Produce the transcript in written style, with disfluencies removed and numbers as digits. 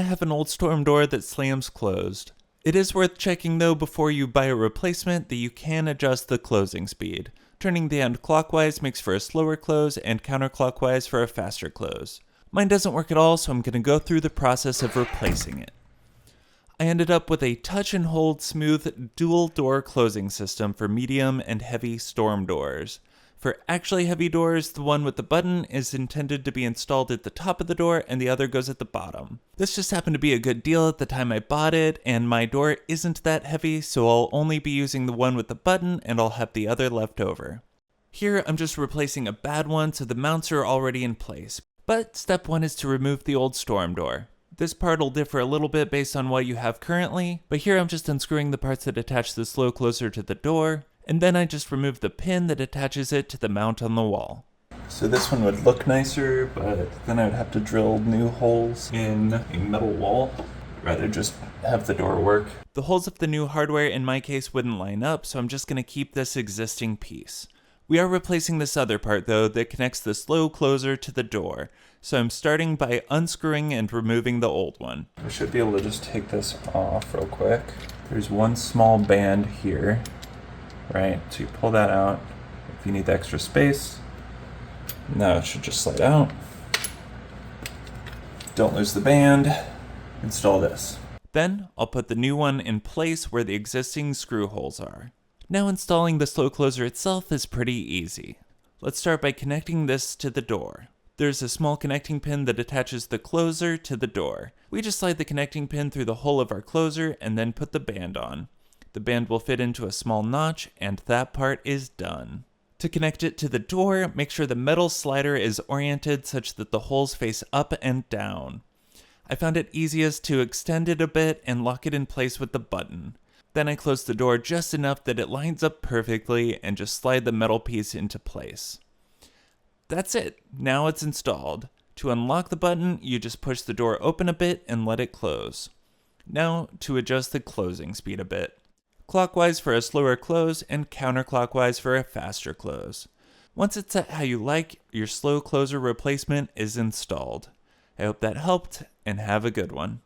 have an old storm door that slams closed. It is worth checking though before you buy a replacement that you can adjust the closing speed. Turning the end clockwise makes for a slower close and counterclockwise for a faster close. Mine doesn't work at all, so I'm going to go through the process of replacing it. I ended up with a touch and hold smooth dual door closing system for medium and heavy storm doors. For actually heavy doors, the one with the button is intended to be installed at the top of the door and the other goes at the bottom. This just happened to be a good deal at the time I bought it, and my door isn't that heavy, so I'll only be using the one with the button and I'll have the other left over. Here I'm just replacing a bad one, so the mounts are already in place. But step 1 is to remove the old storm door. This part will differ a little bit based on what you have currently, but here I'm just unscrewing the parts that attach the slow closer to the door, and then I just remove the pin that attaches it to the mount on the wall. So this one would look nicer, but then I would have to drill new holes in a metal wall. I'd rather just have the door work. The holes of the new hardware in my case wouldn't line up, so I'm just going to keep this existing piece. We are replacing this other part though that connects the slow closer to the door, so I'm starting by unscrewing and removing the old one. I should be able to just take this off real quick. There's one small band here, right? So you pull that out if you need the extra space. Now it should just slide out. Don't lose the band. Install this. Then I'll put the new one in place where the existing screw holes are. Now installing the slow closer itself is pretty easy. Let's start by connecting this to the door. There's a small connecting pin that attaches the closer to the door. We just slide the connecting pin through the hole of our closer and then put the band on. The band will fit into a small notch and that part is done. To connect it to the door, make sure the metal slider is oriented such that the holes face up and down. I found it easiest to extend it a bit and lock it in place with the button. Then I close the door just enough that it lines up perfectly and just slide the metal piece into place. That's it. Now it's installed. To unlock the button, you just push the door open a bit and let it close. Now to adjust the closing speed a bit. Clockwise for a slower close and counterclockwise for a faster close. Once it's set how you like, your slow closer replacement is installed. I hope that helped and have a good one.